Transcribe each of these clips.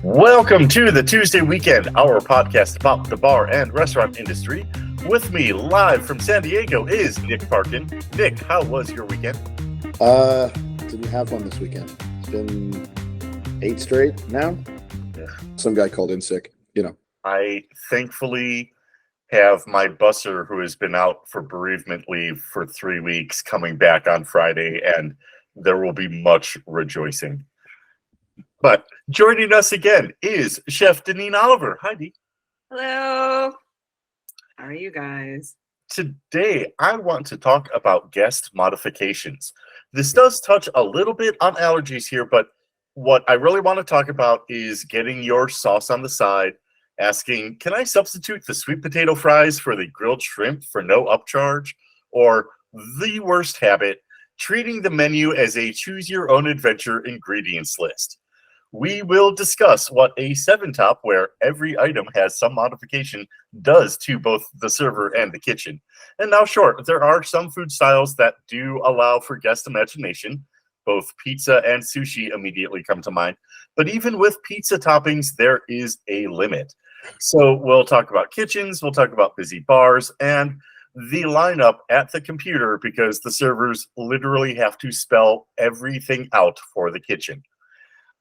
Welcome to the Tuesday Weekend, our podcast about the bar and restaurant industry. With me live from San Diego is Nick Parkin. Nick, how was your weekend? Didn't have one this weekend. It's been 8 straight now. Yeah. Some guy called in sick, I thankfully have my busser who has been out for bereavement leave for 3 weeks coming back on Friday, and there will be much rejoicing. But joining us again is Chef Denen Oliver. Hi, Dee. Hello. How are you guys? Today, I want to talk about guest modifications. This does touch a little bit on allergies here, but what I really want to talk about is getting your sauce on the side, asking, can I substitute the sweet potato fries for the grilled shrimp for no upcharge? Or the worst habit, treating the menu as a choose-your-own-adventure ingredients list. We will discuss what a 7-top, where every item has some modification, does to both the server and the kitchen. And now, sure, there are some food styles that do allow for guest imagination. Both pizza and sushi immediately come to mind. But even with pizza toppings, there is a limit. So we'll talk about kitchens, we'll talk about busy bars, and the lineup at the computer, because the servers literally have to spell everything out for the kitchen.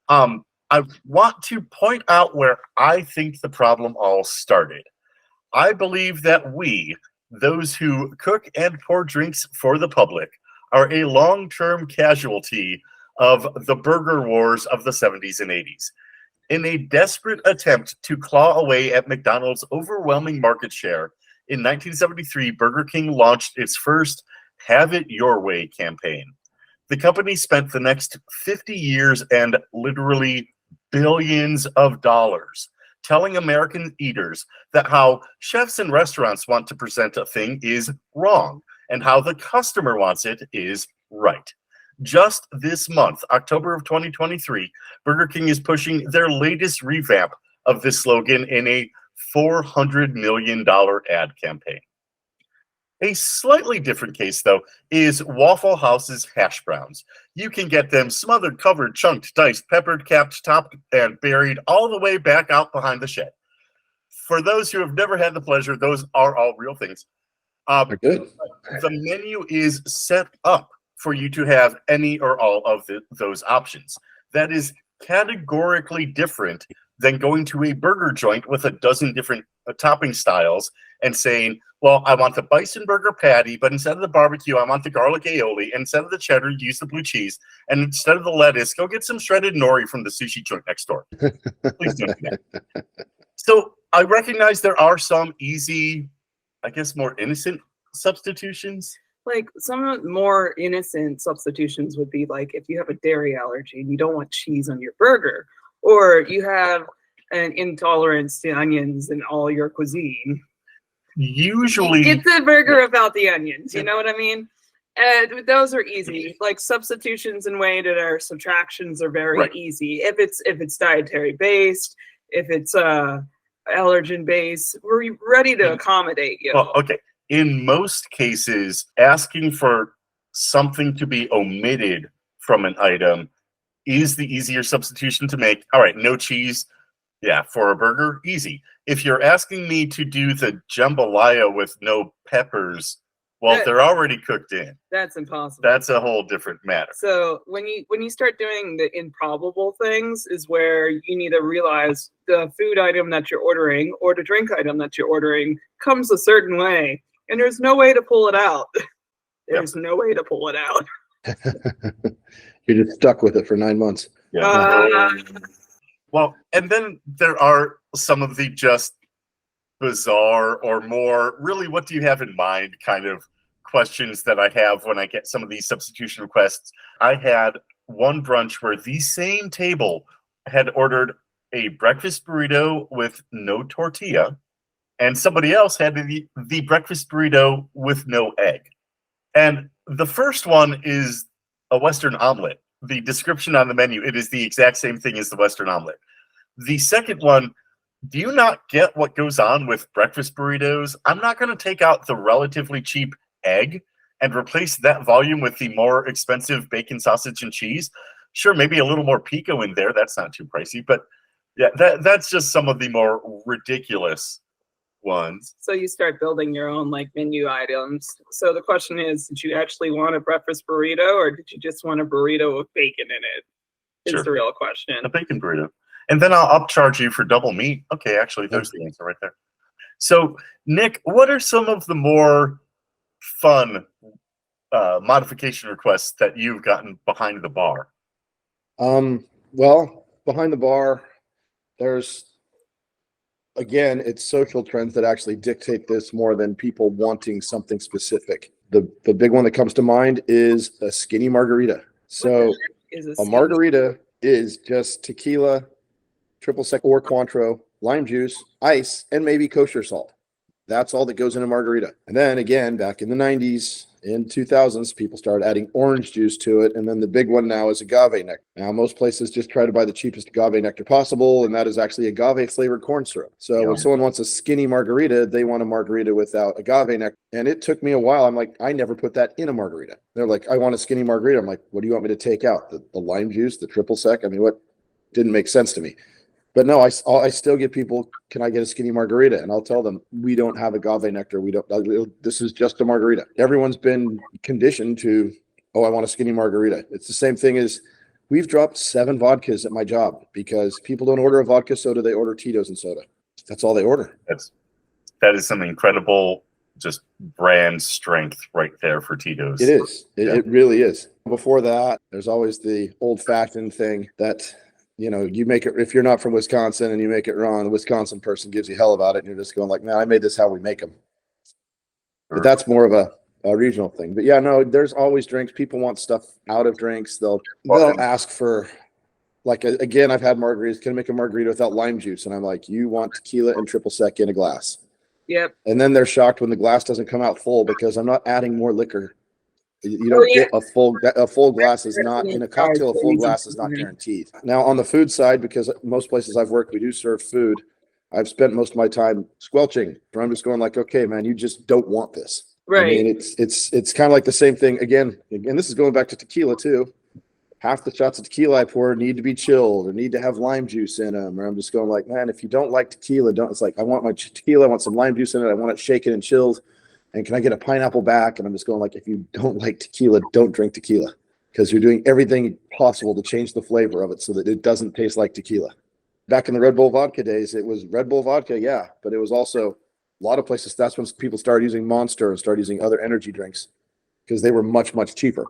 I want to point out where I think the problem all started. I believe that we, those who cook and pour drinks for the public, are a long-term casualty of the burger wars of the 70s and 80s. In a desperate attempt to claw away at McDonald's overwhelming market share, in 1973, Burger King launched its first Have It Your Way campaign. The company spent the next 50 years and literally billions of dollars telling American eaters that how chefs and restaurants want to present a thing is wrong and how the customer wants it is right. Just this month, October of 2023, Burger King is pushing their latest revamp of this slogan in a $400 million ad campaign. A slightly different case, though, is Waffle House's hash browns. You can get them smothered, covered, chunked, diced, peppered, capped, topped, and buried all the way back out behind the shed. For those who have never had the pleasure, those are all real things. They're good. The menu is set up for you to have any or all of those options. That is categorically different than going to a burger joint with a dozen different topping styles and saying, well, I want the bison burger patty, but instead of the barbecue, I want the garlic aioli. And instead of the cheddar, use the blue cheese. And instead of the lettuce, go get some shredded nori from the sushi joint next door. Please don't do that. So I recognize there are some easy, I guess, more innocent substitutions. Like some more innocent substitutions would be like if you have a dairy allergy and you don't want cheese on your burger, or you have an intolerance to onions in all your cuisine. Usually It's a burger without the onions, you know what I mean? And those are easy. Like substitutions and weight and our subtractions are very easy. If it's dietary based, if it's allergen based, we're ready to accommodate you. Well, okay. In most cases, asking for something to be omitted from an item is the easier substitution to make. All right, no cheese. Yeah, for a burger, easy. If you're asking me to do the jambalaya with no peppers, well, they're already cooked in. That's impossible. That's a whole different matter. So when you start doing the improbable things is where you need to realize the food item that you're ordering or the drink item that you're ordering comes a certain way, and there's no way to pull it out. There's no way to pull it out. You're just stuck with it for 9 months. Yeah. Well, and then there are some of the just bizarre or more, really, what do you have in mind kind of questions that I have when I get some of these substitution requests. I had one brunch where the same table had ordered a breakfast burrito with no tortilla, and somebody else had the breakfast burrito with no egg. And the first one is a Western omelet. The description on the menu, it is the exact same thing as the Western omelet. The second one, do you not get what goes on with breakfast burritos? I'm not going to take out the relatively cheap egg and replace that volume with the more expensive bacon, sausage, and cheese. Sure, maybe a little more pico in there. That's not too pricey. But Yeah, that's just some of the more ridiculous ones. So you start building your own like menu items. So the question is, did you actually want a breakfast burrito or did you just want a burrito with bacon in it? Is Sure. the real question. A bacon burrito. And then I'll upcharge you for double meat. Okay, actually, there's the answer right there. So, Nick, what are some of the more fun modification requests that you've gotten behind the bar? Well, behind the bar, there's again, it's social trends that actually dictate this more than people wanting something specific. The big one that comes to mind is a skinny margarita. So a margarita is just tequila, triple sec or Cointreau, lime juice, ice, and maybe kosher salt. That's all that goes in a margarita. And then again, back in the 90s, in 2000s, people started adding orange juice to it. And then the big one now is agave nectar. Now, most places just try to buy the cheapest agave nectar possible, and that is actually agave flavored corn syrup. So when someone wants a skinny margarita, they want a margarita without agave nectar. And it took me a while. I'm like, I never put that in a margarita. They're like, I want a skinny margarita. I'm like, what do you want me to take out? The lime juice, the triple sec? I mean, what didn't make sense to me. But no, I still get people, can I get a skinny margarita? And I'll tell them, we don't have agave nectar. We don't, this is just a margarita. Everyone's been conditioned to, oh, I want a skinny margarita. It's the same thing as we've dropped 7 vodkas at my job because people don't order a vodka soda. They order Tito's and soda. That's all they order. That is some incredible just brand strength right there for Tito's. It is. It really is. Before that, there's always the old fashioned thing that, you know, you make it, if you're not from Wisconsin and you make it wrong, the Wisconsin person gives you hell about it. And you're just going like, man, I made this how we make them. Sure. But that's more of a regional thing. But yeah, no, there's always drinks. People want stuff out of drinks. They'll ask for, like, again, I've had margaritas. Can I make a margarita without lime juice? And I'm like, you want tequila and triple sec in a glass. Yep. And then they're shocked when the glass doesn't come out full because I'm not adding more liquor. You don't get a full glass is not in a cocktail. A full glass is not guaranteed. Now on the food side, because most places I've worked, we do serve food. I've spent most of my time squelching. I'm just going like, okay, man, you just don't want this. Right. I mean, it's kind of like the same thing again. And this is going back to tequila too. Half the shots of tequila I pour need to be chilled or need to have lime juice in them. Or I'm just going like, man, if you don't like tequila, it's like, I want my tequila. I want some lime juice in it. I want it shaken and chilled. And can I get a pineapple back? And I'm just going like, if you don't like tequila, don't drink tequila because you're doing everything possible to change the flavor of it so that it doesn't taste like tequila. Back in the Red Bull vodka days, it was Red Bull vodka, yeah, but it was also a lot of places. That's when people started using Monster and started using other energy drinks because they were much, much cheaper.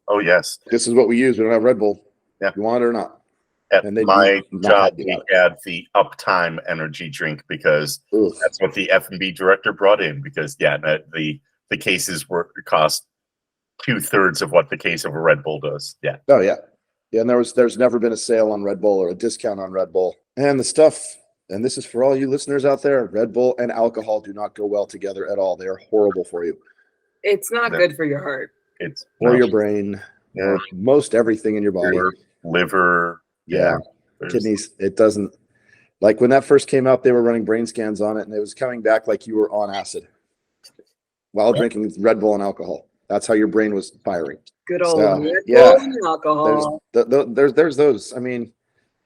Oh, yes. This is what we use. We don't have Red Bull. Yeah. You want it or not? At my job, we had the Uptime energy drink because that's what the F&B director brought in. Because the cases cost 2/3 of what the case of a Red Bull does. Yeah. Oh yeah, yeah. And there's never been a sale on Red Bull or a discount on Red Bull. And the stuff, and this is for all you listeners out there: Red Bull and alcohol do not go well together at all. They are horrible for you. It's not good for your heart. It's your brain, or most everything in your body, liver. Yeah, kidneys. It doesn't, like when that first came out, they were running brain scans on it and it was coming back like you were on acid while drinking Red Bull and alcohol. That's how your brain was firing. Good old Red Bull and alcohol. There's those. I mean,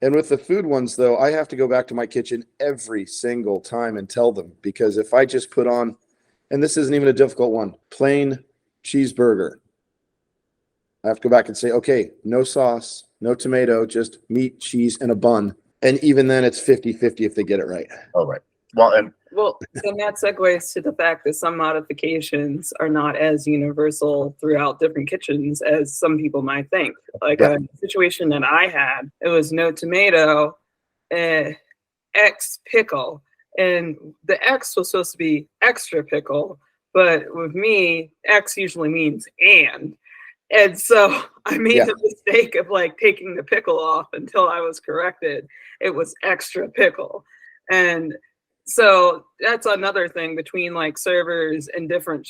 and with the food ones though, I have to go back to my kitchen every single time and tell them, because if I just put on, and this isn't even a difficult one, plain cheeseburger, I have to go back and say, okay, no sauce, no tomato, just meat, cheese, and a bun. And even then it's 50-50 if they get it right. All right. Well, then that segues to the fact that some modifications are not as universal throughout different kitchens as some people might think. Like a situation that I had, it was no tomato, X pickle. And the X was supposed to be extra pickle. But with me, X usually means and. And so I made the mistake of like taking the pickle off until I was corrected. It was extra pickle. And so that's another thing between like servers and different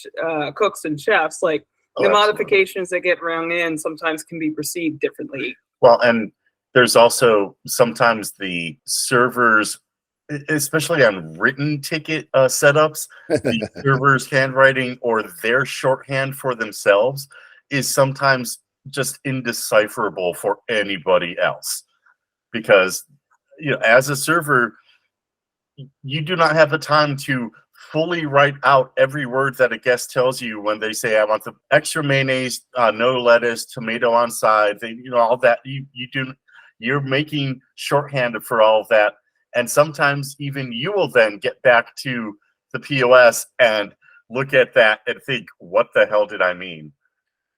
cooks and chefs. Like the modifications that get rung in sometimes can be perceived differently. Well, and there's also sometimes the servers, especially on written ticket setups, the server's handwriting or their shorthand for themselves is sometimes just indecipherable for anybody else, because as a server, you do not have the time to fully write out every word that a guest tells you when they say, I want the extra mayonnaise, no lettuce, tomato on side, all that. You're making shorthand for all of that. And sometimes even you will then get back to the POS and look at that and think, what the hell did I mean?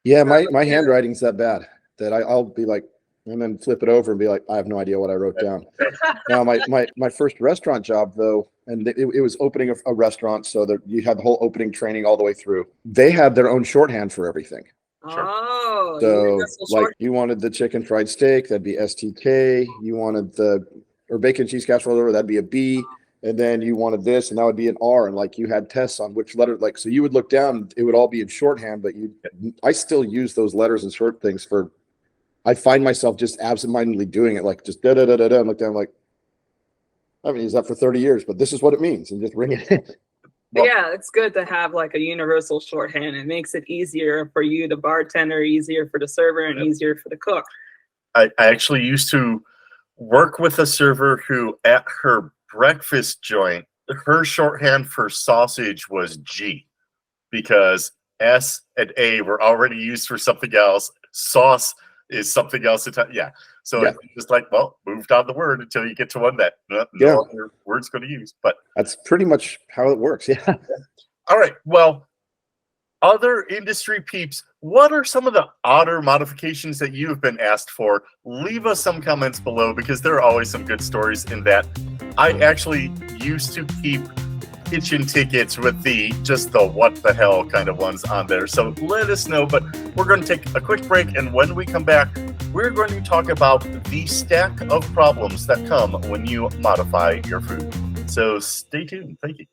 Yeah, my handwriting's that bad that I'll be like, and then flip it over and be like, I have no idea what I wrote down. Now, my first restaurant job, though, and it was opening a restaurant, so that you had the whole opening training all the way through. They had their own shorthand for everything. Oh, so like you wanted the chicken fried steak, that'd be STK. You wanted or bacon cheese casserole, that'd be a B. And then you wanted this, and that would be an R. And like you had tests on which letter, like, so you would look down, it would all be in shorthand, but I still use those letters and short things I find myself just absentmindedly doing it, like just da-da-da-da-da, and look down like, I haven't used that for 30 years, but this is what it means, and just ring it in. Well, yeah, it's good to have like a universal shorthand. It makes it easier for you, the bartender, easier for the server, and easier for the cook. I actually used to work with a server who, at her breakfast joint, her shorthand for sausage was G, because S and A were already used for something else. Sauce is something else. So it's just like, well, move down the word until you get to one that no other word's going to use. But that's pretty much how it works. Yeah. All right. Well, other industry peeps, what are some of the odder modifications that you have been asked for? Leave us some comments below, because there are always some good stories in that. I actually used to keep kitchen tickets with the what the hell kind of ones on there. So let us know, but we're going to take a quick break, and when we come back, we're going to talk about the stack of problems that come when you modify your food. So stay tuned. Thank you.